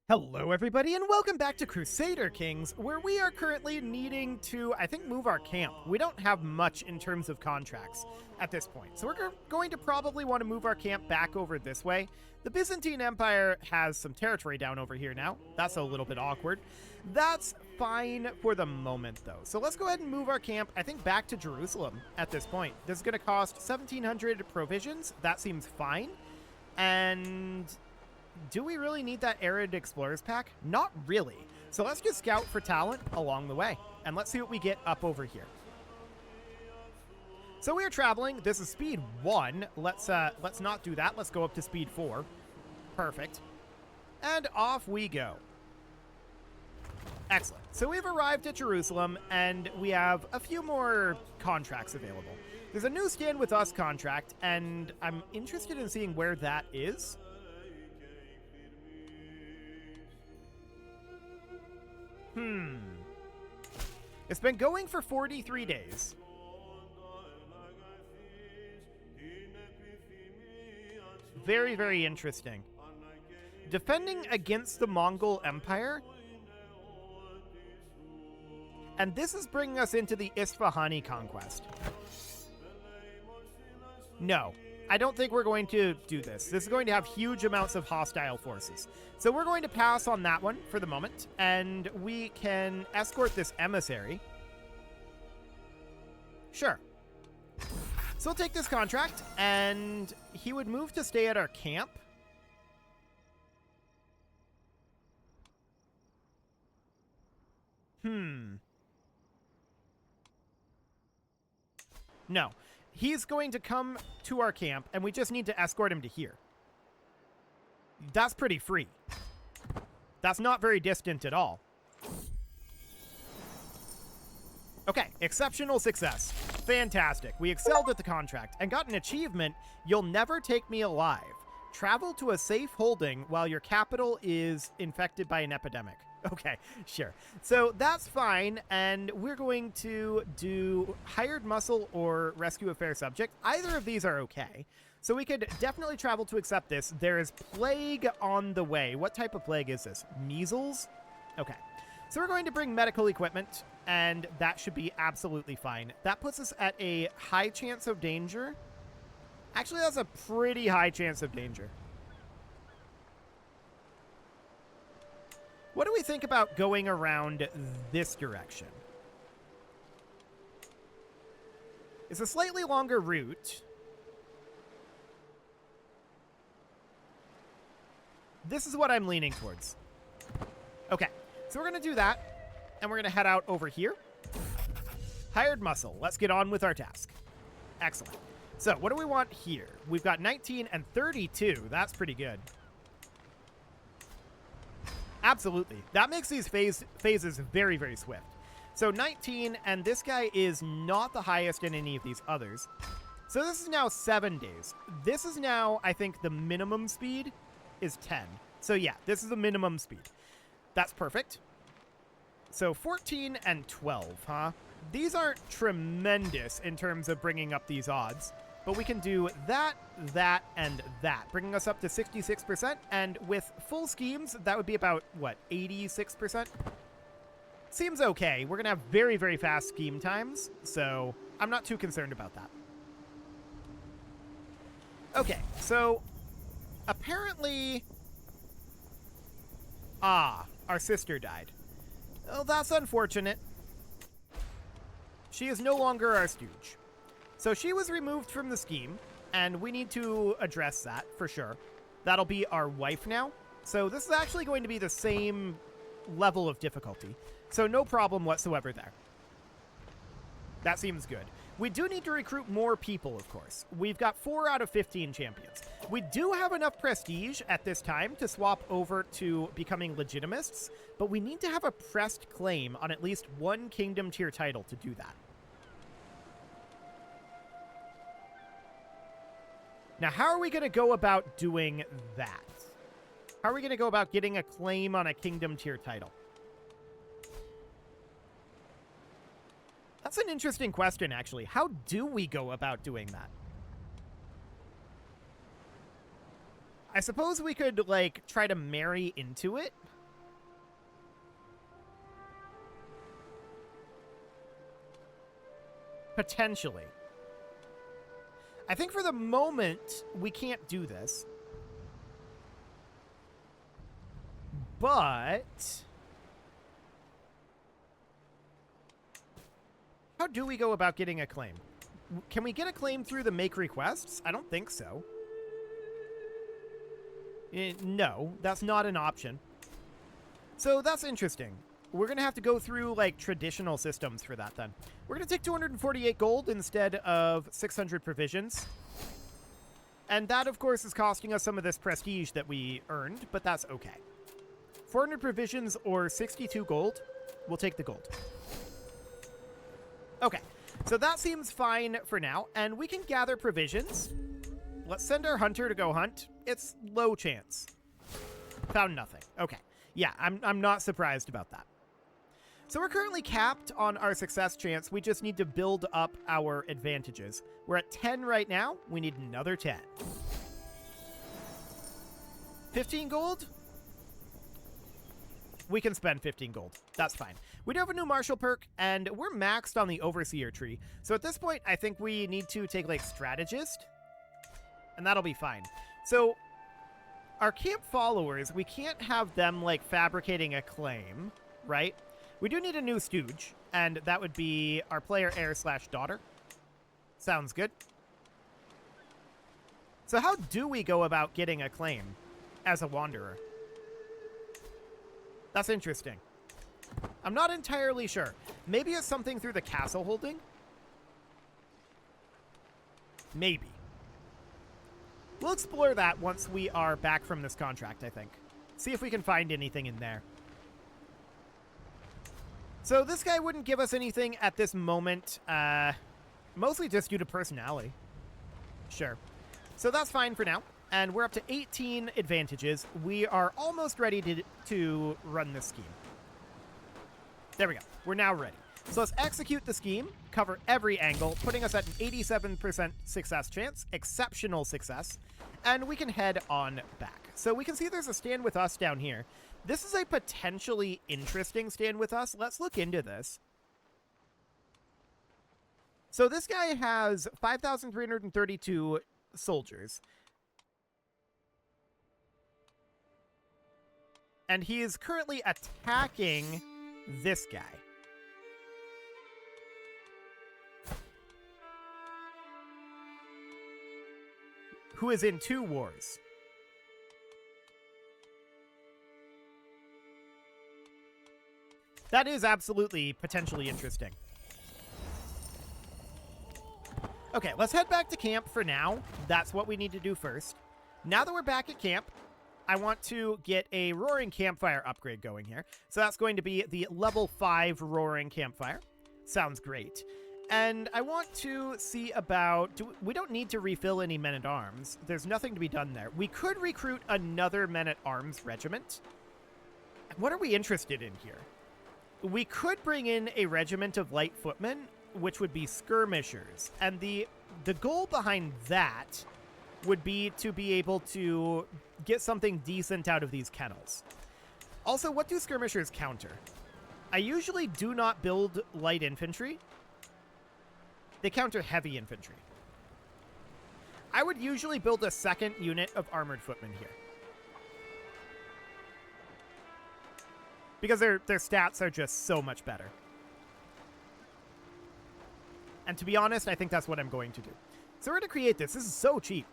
Hello everybody and welcome back to Crusader Kings, where we are currently needing to, I think, move our camp. We don't have much in terms of contracts at this point, so we're going to probably want to move our camp back over this way. The Byzantine Empire has some territory down over here now. That's a little bit awkward. That's fine for the moment though. So let's go ahead and move our camp, I think, back to Jerusalem at this point. This is going to cost 1,700 provisions. That seems fine. And do we really need that Arid Explorers pack? Not really. So let's just scout for talent along the way, and let's see what we get up over here. So we're traveling. This is speed 1. Let's not do that. Let's go up to speed 4. Perfect. And off we go. Excellent. So we've arrived at Jerusalem, and we have a few more contracts available. There's a new Stand With Us contract, and I'm interested in seeing where that is. It's been going for 43 days. Very, very interesting. Defending against the Mongol Empire. And this is bringing us into the Isfahani conquest. No, I don't think we're going to do this. This is going to have huge amounts of hostile forces. So we're going to pass on that one for the moment, and we can escort this emissary. Sure. So we'll take this contract, and he would move to stay at our camp. No. He's going to come to our camp, and we just need to escort him to here. That's pretty free. That's not very distant at all. Okay, exceptional success. Fantastic. We excelled at the contract and got an achievement. You'll never take me alive. Travel to a safe holding while your capital is infected by an epidemic. Okay, sure. So that's fine, and we're going to do hired muscle or rescue a fair subject. Either of these are okay. So we could definitely travel to accept this. There is plague on the way. What type of plague is this? Measles? Okay. So we're going to bring medical equipment, and that should be absolutely fine. That puts us at a high chance of danger. Actually, that's a pretty high chance of danger. What do we think about going around this direction? It's a slightly longer route. This is what I'm leaning towards. Okay, so we're going to do that, and we're going to head out over here. Hired muscle. Let's get on with our task. Excellent. So what do we want here? We've got 19 and 32. That's pretty good. Absolutely. That makes these phases very, very swift. So 19, and this guy is not the highest in any of these others. So this is now 7 days. This is now, I think, the minimum speed is 10. So yeah, this is the minimum speed. That's perfect. So 14 and 12, huh? These aren't tremendous in terms of bringing up these odds. But we can do that, that, and that, bringing us up to 66%. And with full schemes, that would be about, what, 86%? Seems okay. We're going to have very, very fast scheme times, so I'm not too concerned about that. Okay, so apparently... our sister died. Oh, that's unfortunate. She is no longer our stooge. So she was removed from the scheme, and we need to address that for sure. That'll be our wife now. So this is actually going to be the same level of difficulty. So no problem whatsoever there. That seems good. We do need to recruit more people, of course. We've got 4 out of 15 champions. We do have enough prestige at this time to swap over to becoming legitimists, but we need to have a pressed claim on at least one kingdom tier title to do that. Now, how are we going to go about doing that? How are we going to go about getting a claim on a kingdom tier title? That's an interesting question, actually. How do we go about doing that? I suppose we could, like, try to marry into it. Potentially. I think for the moment, we can't do this. But how do we go about getting a claim? Can we get a claim through the make requests? I don't think so. No, that's not an option. So that's interesting. We're going to have to go through, like, traditional systems for that, then. We're going to take 248 gold instead of 600 provisions. And that, of course, is costing us some of this prestige that we earned, but that's okay. 400 provisions or 62 gold. We'll take the gold. Okay, so that seems fine for now, and we can gather provisions. Let's send our hunter to go hunt. It's low chance. Found nothing. Okay. Yeah, I'm not surprised about that. So we're currently capped on our success chance. We just need to build up our advantages. We're at 10 right now. We need another 10. 15 gold? We can spend 15 gold. That's fine. We do have a new martial perk, and we're maxed on the overseer tree. So at this point, I think we need to take, like, strategist, and that'll be fine. So our camp followers, we can't have them, like, fabricating a claim, right? We do need a new stooge, and that would be our player heir/daughter. Sounds good. So how do we go about getting a claim as a wanderer? That's interesting. I'm not entirely sure. Maybe it's something through the castle holding? Maybe. We'll explore that once we are back from this contract, I think. See if we can find anything in there. So this guy wouldn't give us anything at this moment, mostly just due to personality. Sure. So that's fine for now. And we're up to 18 advantages. We are almost ready to run this scheme. There we go. We're now ready. So let's execute the scheme, cover every angle, putting us at an 87% success chance, exceptional success, and we can head on back. So we can see there's a stand with us down here. This is a potentially interesting stand with us. Let's look into this. So this guy has 5,332 soldiers. And he is currently attacking this guy. Who is in 2 wars. That is absolutely potentially interesting. Okay, let's head back to camp for now. That's what we need to do first. Now that we're back at camp, I want to get a Roaring Campfire upgrade going here. So that's going to be the level 5 Roaring Campfire. Sounds great. And I want to see about... we don't need to refill any men-at-arms. There's nothing to be done there. We could recruit another men-at-arms regiment. What are we interested in here? We could bring in a regiment of light footmen, which would be skirmishers. And the goal behind that would be to be able to get something decent out of these kennels. Also, what do skirmishers counter? I usually do not build light infantry. They counter heavy infantry. I would usually build a second unit of armored footmen here, because their stats are just so much better. And to be honest, I think that's what I'm going to do. So we're going to create this. This is so cheap.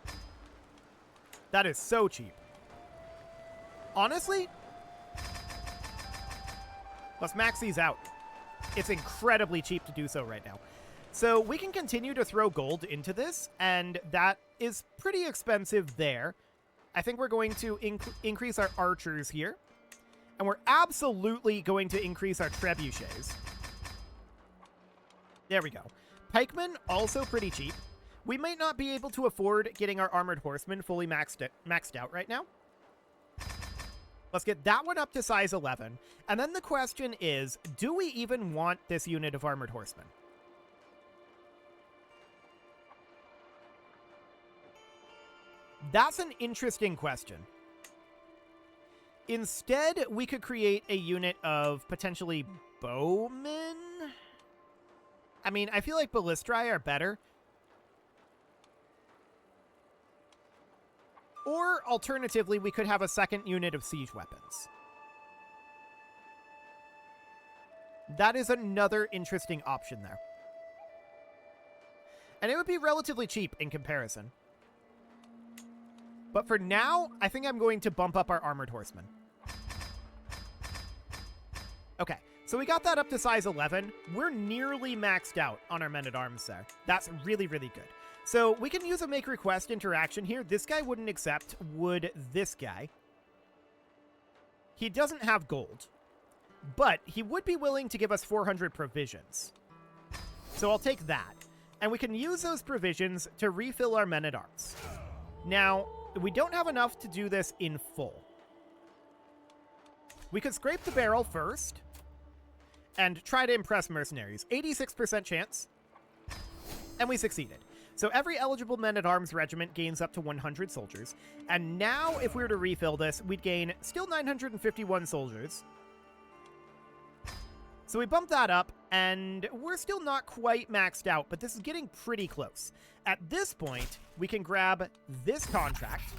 That is so cheap. Honestly, let's max these out. It's incredibly cheap to do so right now. So we can continue to throw gold into this, and that is pretty expensive there. I think we're going to increase our archers here. And we're absolutely going to increase our trebuchets. There we go. Pikemen, also pretty cheap. We might not be able to afford getting our armored horsemen fully maxed out right now. Let's get that one up to size 11. And then the question is, do we even want this unit of armored horsemen? That's an interesting question. Instead, we could create a unit of potentially bowmen. I mean, I feel like Ballistrae are better. Or, alternatively, we could have a second unit of siege weapons. That is another interesting option there. And it would be relatively cheap in comparison. But for now, I think I'm going to bump up our armored horsemen. Okay, so we got that up to size 11. We're nearly maxed out on our men-at-arms there. That's really, really good. So we can use a make request interaction here. This guy wouldn't accept. Would this guy? He doesn't have gold, but he would be willing to give us 400 provisions. So I'll take that. And we can use those provisions to refill our men-at-arms. Now, we don't have enough to do this in full. We could scrape the barrel first and try to impress mercenaries. 86% chance. And we succeeded. So every eligible men-at-arms regiment gains up to 100 soldiers. And now, if we were to refill this, we'd gain still 951 soldiers. So we bump that up, and we're still not quite maxed out, but this is getting pretty close. At this point, we can grab this contract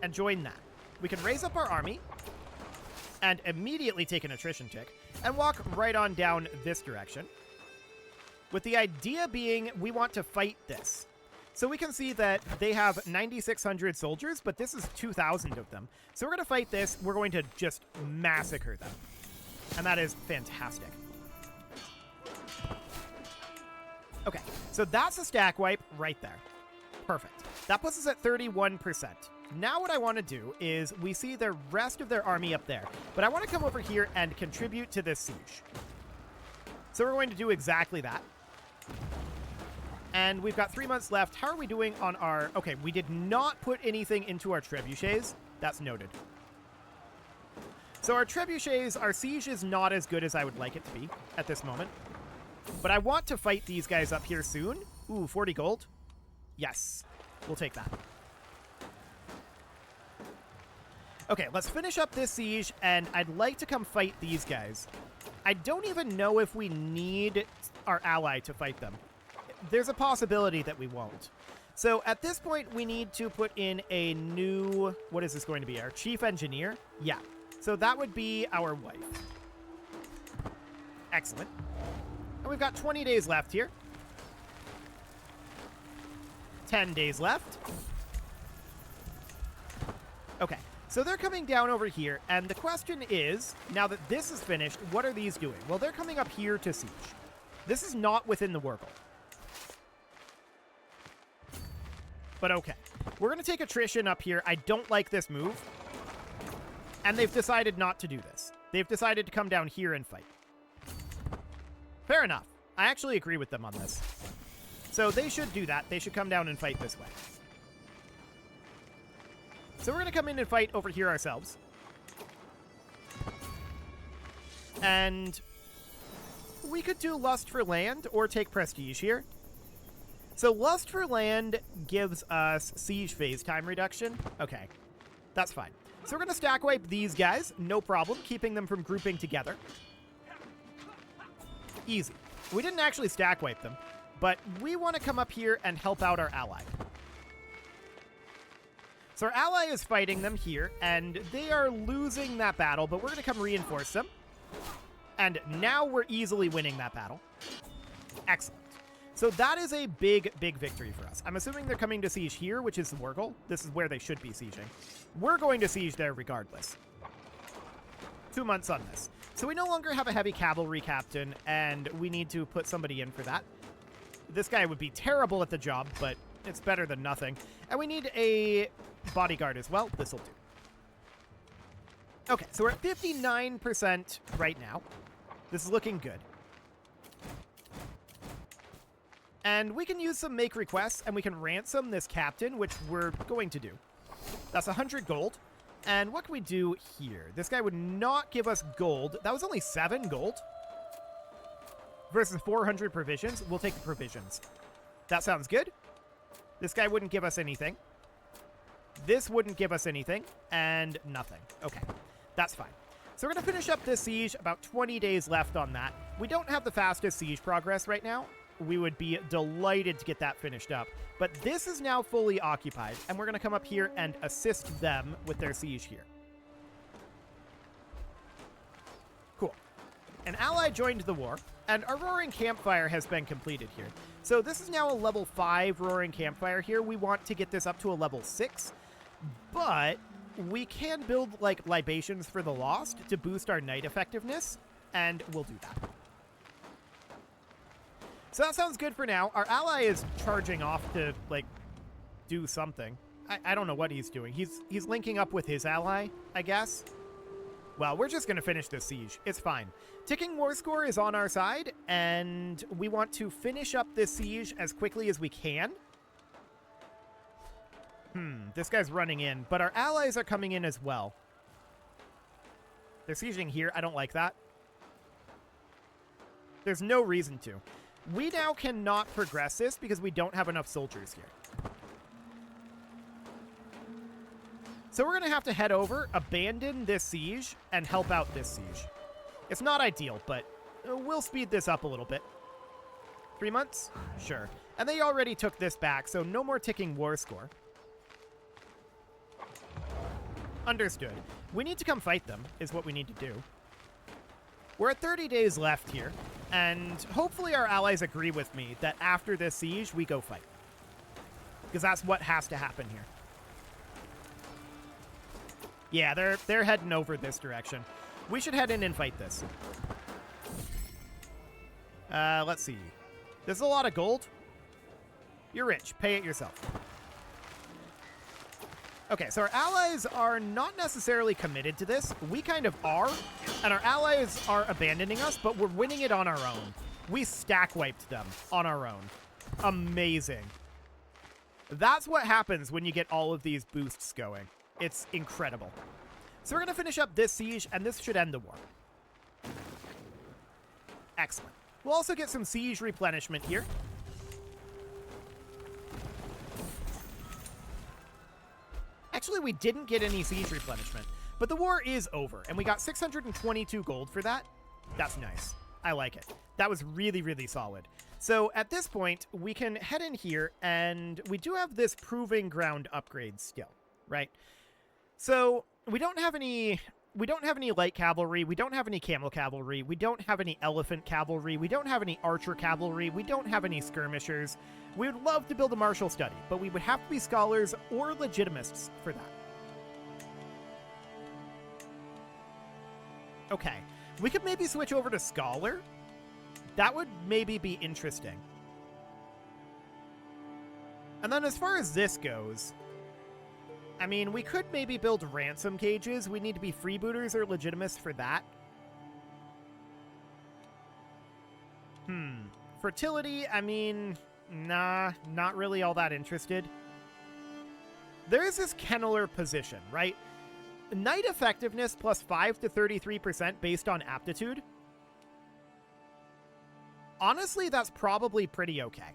and join that. We can raise up our army and immediately take an attrition tick and walk right on down this direction. With the idea being we want to fight this. So we can see that they have 9,600 soldiers, but this is 2,000 of them. So we're going to fight this. We're going to just massacre them. And that is fantastic. Okay, so that's a stack wipe right there. Perfect. That puts us at 31%. Now what I want to do is we see the rest of their army up there, but I want to come over here and contribute to this siege. So we're going to do exactly that. And we've got 3 months left. How are we doing on our... Okay, we did not put anything into our trebuchets. That's noted. So our trebuchets, our siege is not as good as I would like it to be at this moment. But I want to fight these guys up here soon. Ooh, 40 gold. Yes, we'll take that. Okay, let's finish up this siege, and I'd like to come fight these guys. I don't even know if we need our ally to fight them. There's a possibility that we won't. So at this point, we need to put in a new... What is this going to be? Our chief engineer? Yeah. So that would be our wife. Excellent. And we've got 20 days left here. 10 days left. Okay. So they're coming down over here, and the question is, now that this is finished, what are these doing? Well, they're coming up here to siege. This is not within the Wargle. But okay. We're going to take attrition up here. I don't like this move. And they've decided not to do this. They've decided to come down here and fight. Fair enough. I actually agree with them on this. So they should do that. They should come down and fight this way. So we're going to come in and fight over here ourselves. And we could do Lust for Land or take Prestige here. So Lust for Land gives us siege phase time reduction. Okay, that's fine. So we're going to stack wipe these guys. No problem, keeping them from grouping together. Easy. We didn't actually stack wipe them, but we want to come up here and help out our ally. So our ally is fighting them here, and they are losing that battle, but we're going to come reinforce them. And now we're easily winning that battle. Excellent. So that is a big, big victory for us. I'm assuming they're coming to siege here, which is the Wargle. This is where they should be sieging. We're going to siege there regardless. 2 months on this. So we no longer have a heavy cavalry captain, and we need to put somebody in for that. This guy would be terrible at the job, but it's better than nothing. And we need a bodyguard as well. This will do. Okay, so we're at 59% right now. This is looking good. And we can use some make requests, and we can ransom this captain, which we're going to do. That's 100 gold. And what can we do here? This guy would not give us gold. That was only 7 gold. Versus 400 provisions. We'll take the provisions. That sounds good. This guy wouldn't give us anything. This wouldn't give us anything. And nothing. Okay. That's fine. So we're going to finish up this siege, about 20 days left on that. We don't have the fastest siege progress right now. We would be delighted to get that finished up. But this is now fully occupied, and we're going to come up here and assist them with their siege here. Cool. An ally joined the war, and our Roaring Campfire has been completed here. So this is now a level 5 Roaring Campfire here. We want to get this up to a level 6, but we can build, like, libations for the Lost to boost our night effectiveness, and we'll do that. So that sounds good for now. Our ally is charging off to, like, do something. I don't know what he's doing. He's linking up with his ally, I guess. Well, we're just going to finish this siege. It's fine. Ticking war score is on our side, and we want to finish up this siege as quickly as we can. This guy's running in, but our allies are coming in as well. They're sieging here. I don't like that. There's no reason to. We now cannot progress this because we don't have enough soldiers here. So we're going to have to head over, abandon this siege, and help out this siege. It's not ideal, but we'll speed this up a little bit. 3 months? Sure. And they already took this back, so no more ticking war score. Understood. We need to come fight them, is what we need to do. We're at 30 days left here, and hopefully our allies agree with me that after this siege, we go fight. Because that's what has to happen here. Yeah, they're heading over this direction. We should head in and fight this. Let's see. This is a lot of gold. You're rich. Pay it yourself. Okay, so our allies are not necessarily committed to this. We kind of are, and our allies are abandoning us, but we're winning it on our own. We stack wiped them on our own. Amazing. That's what happens when you get all of these boosts going. It's incredible. So we're going to finish up this siege, and this should end the war. Excellent. We'll also get some siege replenishment here. Actually, we didn't get any siege replenishment, but the war is over, and we got 622 gold for that. That's nice. I like it. That was really, really solid. So at this point, we can head in here, and we do have this proving ground upgrade still, right? So we don't have any light cavalry, we don't have any camel cavalry, we don't have any elephant cavalry, we don't have any archer cavalry, we don't have any skirmishers. We would love to build a martial study, but we would have to be scholars or legitimists for that. Okay, we could maybe switch over to scholar. That would maybe be interesting. And then as far as this goes, I mean, we could maybe build ransom cages. We need to be freebooters or legitimists for that. Fertility, I mean, nah, not really all that interested. There is this kenneler position, right? Knight effectiveness plus 5 to 33% based on aptitude. Honestly, that's probably pretty okay.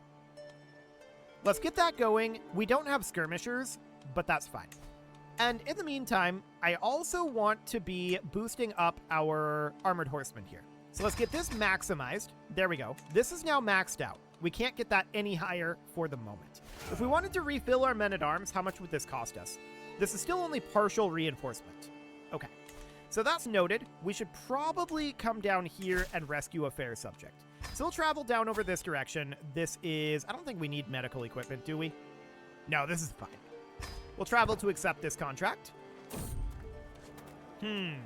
Let's get that going. We don't have skirmishers, but that's fine. And in the meantime, I also want to be boosting up our armored horsemen here. So let's get this maximized. There we go. This is now maxed out. We can't get that any higher for the moment. If we wanted to refill our men-at-arms, how much would this cost us? This is still only partial reinforcement. Okay, so that's noted. We should probably come down here and rescue a fair subject. So we'll travel down over this direction. This is, I don't think we need medical equipment, do we? No, this is fine. We'll travel to accept this contract. An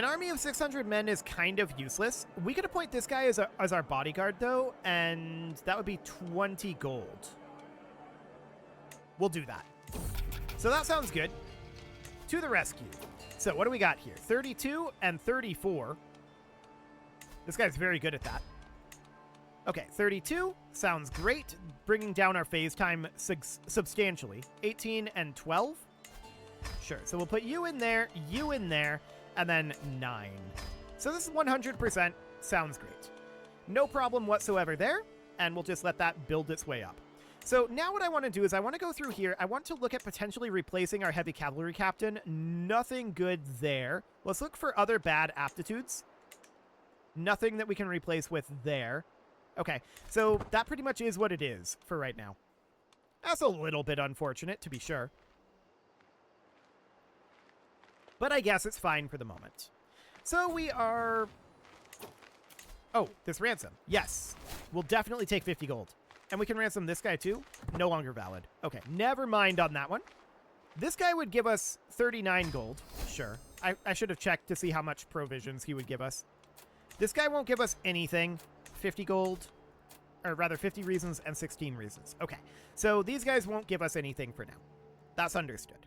army of 600 men is kind of useless. We could appoint this guy as our bodyguard, though, and that would be 20 gold. We'll do that. So that sounds good. To the rescue. So what do we got here? 32 and 34. This guy's very good at that. Okay, 32 sounds great, bringing down our phase time substantially. 18 and 12. Sure, so we'll put you in there, and then 9. So this is 100%. Sounds great. No problem whatsoever there, and we'll just let that build its way up. So now what I want to do is I want to go through here. I want to look at potentially replacing our heavy cavalry captain. Nothing good there. Let's look for other bad aptitudes. Nothing that we can replace with there. Okay, so that pretty much is what it is for right now. That's a little bit unfortunate, to be sure. But I guess it's fine for the moment. So we are... Oh, this ransom. Yes. We'll definitely take 50 gold. And we can ransom this guy too? No longer valid. Okay, never mind on that one. This guy would give us 39 gold. Sure. I should have checked to see how much provisions he would give us. This guy won't give us anything. 50 gold. Or rather, 50 reasons and 16 reasons. Okay, so these guys won't give us anything for now. That's understood.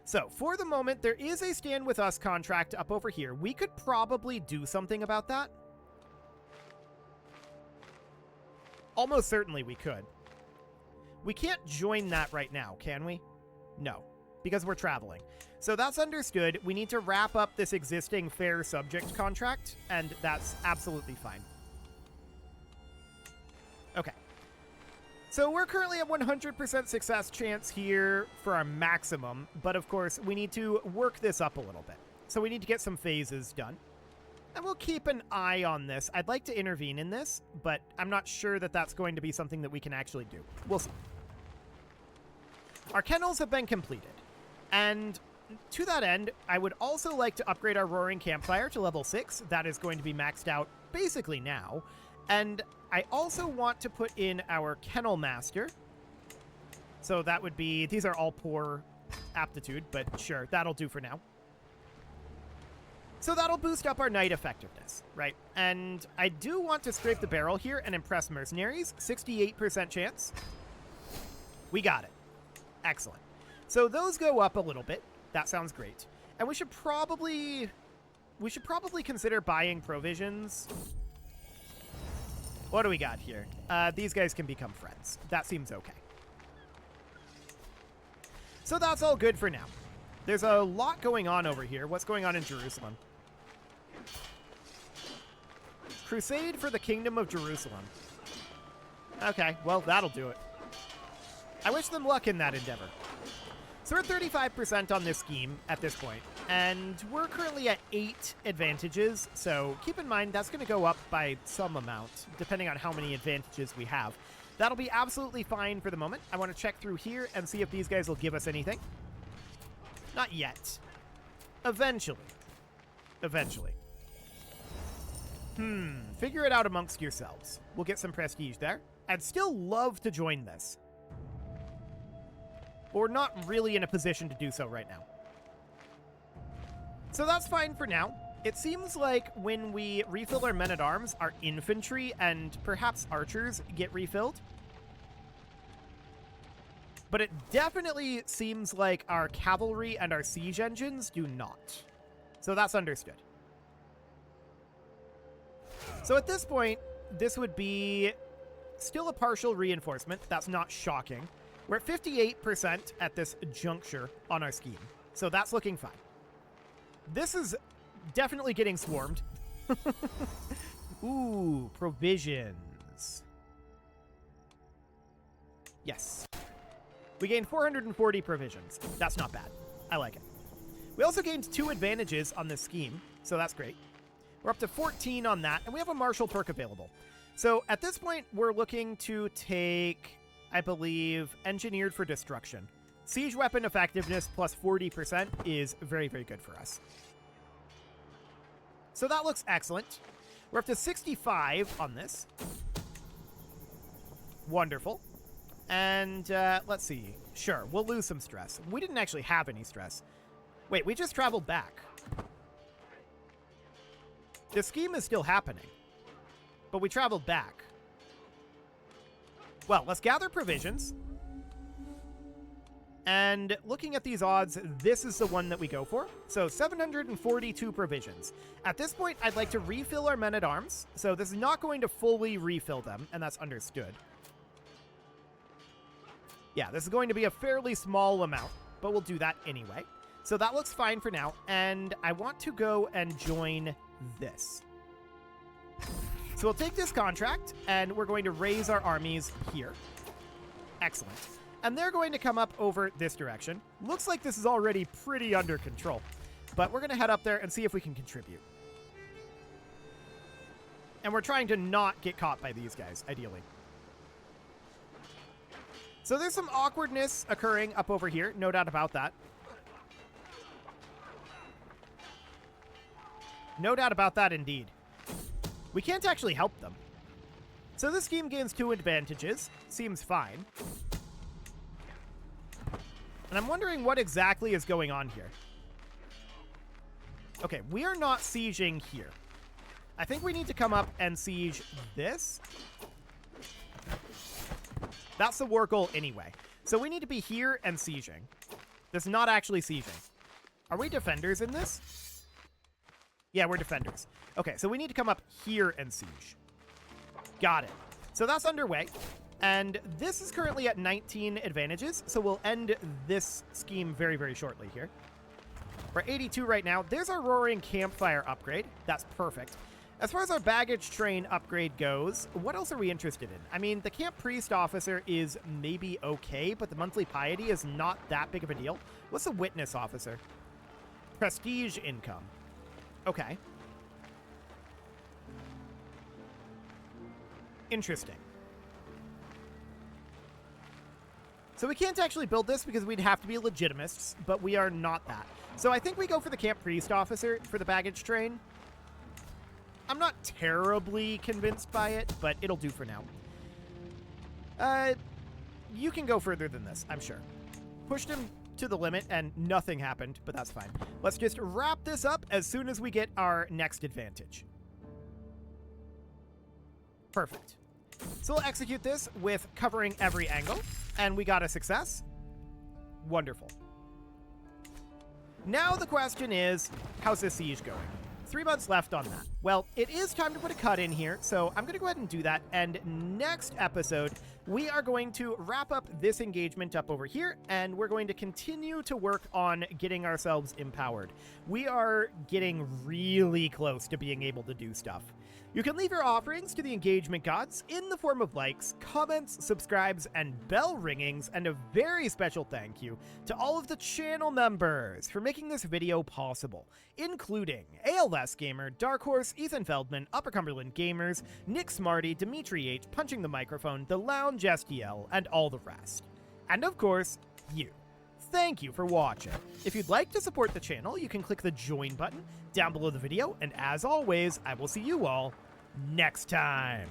So, for the moment, there is a stand with us contract up over here. We could probably do something about that. Almost certainly we could. We can't join that right now, can we? No, because we're traveling. So that's understood. We need to wrap up this existing fair subject contract, and that's absolutely fine. Okay. So we're currently at 100% success chance here for our maximum, but of course we need to work this up a little bit. So we need to get some phases done. And we'll keep an eye on this. I'd like to intervene in this, but I'm not sure that that's going to be something that we can actually do. We'll see. Our kennels have been completed. And to that end, I would also like to upgrade our Roaring Campfire to level 6. That is going to be maxed out basically now. And I also want to put in our Kennel Master. So that would be... These are all poor aptitude, but sure, that'll do for now. So that'll boost up our knight effectiveness, right? And I do want to scrape the barrel here and impress mercenaries. 68% chance. We got it. Excellent. So those go up a little bit. That sounds great. And we should probably consider buying provisions. What do we got here? These guys can become friends. That seems okay. So that's all good for now. There's a lot going on over here. What's going on in Jerusalem? Crusade for the Kingdom of Jerusalem. Okay, well, that'll do it. I wish them luck in that endeavor. So we're at 35% on this scheme at this point, and we're currently at 8 advantages, so keep in mind that's going to go up by some amount, depending on how many advantages we have. That'll be absolutely fine for the moment. I want to check through here and see if these guys will give us anything. Not yet. Eventually. Eventually. Figure it out amongst yourselves. We'll get some prestige there. I'd still love to join this. But we're not really in a position to do so right now. So that's fine for now. It seems like when we refill our men-at-arms, our infantry and perhaps archers get refilled. But it definitely seems like our cavalry and our siege engines do not. So that's understood. So at this point, this would be still a partial reinforcement. That's not shocking. We're at 58% at this juncture on our scheme. So that's looking fine. This is definitely getting swarmed. Ooh, provisions. Yes. We gained 440 provisions. That's not bad. I like it. We also gained 2 advantages on this scheme, so that's great. We're up to 14 on that, and we have a martial perk available. So at this point, we're looking to take, I believe, Engineered for Destruction. Siege weapon effectiveness plus 40% is very, very good for us. So that looks excellent. We're up to 65 on this. Wonderful. And let's see. Sure, we'll lose some stress. We didn't actually have any stress. Wait, we just traveled back. The scheme is still happening. But we traveled back. Well, let's gather provisions. And looking at these odds, this is the one that we go for. So 742 provisions. At this point, I'd like to refill our men-at-arms. So this is not going to fully refill them, and that's understood. Yeah, this is going to be a fairly small amount, but we'll do that anyway. So that looks fine for now, and I want to go and join this. So we'll take this contract, and we're going to raise our armies here. Excellent. And they're going to come up over this direction. Looks like this is already pretty under control. But we're going to head up there and see if we can contribute. And we're trying to not get caught by these guys, ideally. So there's some awkwardness occurring up over here, no doubt about that. No doubt about that, indeed. We can't actually help them. So this scheme gains 2 advantages. Seems fine. And I'm wondering what exactly is going on here. Okay, we are not sieging here. I think we need to come up and siege this. That's the war goal anyway. So we need to be here and sieging. This is not actually sieging. Are we defenders in this? Yeah, we're defenders. Okay, so we need to come up here and siege. Got it. So that's underway. And this is currently at 19 advantages, so we'll end this scheme very, very shortly here. We're 82 right now. There's our Roaring Campfire upgrade. That's perfect. As far as our baggage train upgrade goes, what else are we interested in? I mean, the Camp Priest Officer is maybe okay, but the Monthly Piety is not that big of a deal. What's the Witness Officer? Prestige income. Okay. Interesting. So we can't actually build this because we'd have to be legitimists, but we are not that. So I think we go for the Camp Priest Officer for the baggage train. I'm not terribly convinced by it, but it'll do for now. You can go further than this, I'm sure. Pushed him to the limit and nothing happened, but that's fine. Let's just wrap this up as soon as we get our next advantage. Perfect. So we'll execute this with covering every angle, and we got a success. Wonderful. Now the question is, how's this siege going? 3 months left on that. Well, it is time to put a cut in here, so I'm going to go ahead and do that. And next episode, we are going to wrap up this engagement up over here, and we're going to continue to work on getting ourselves empowered. We are getting really close to being able to do stuff. You can leave your offerings to the engagement gods in the form of likes, comments, subscribes, and bell ringings, and a very special thank you to all of the channel members for making this video possible, including ALS Gamer, Dark Horse, Ethan Feldman, Upper Cumberland Gamers, Nick Smarty, Dimitri H, Punching the Microphone, The Lounge STL, and all the rest. And of course, you. Thank you for watching. If you'd like to support the channel, you can click the join button down below the video, and as always, I will see you all next time.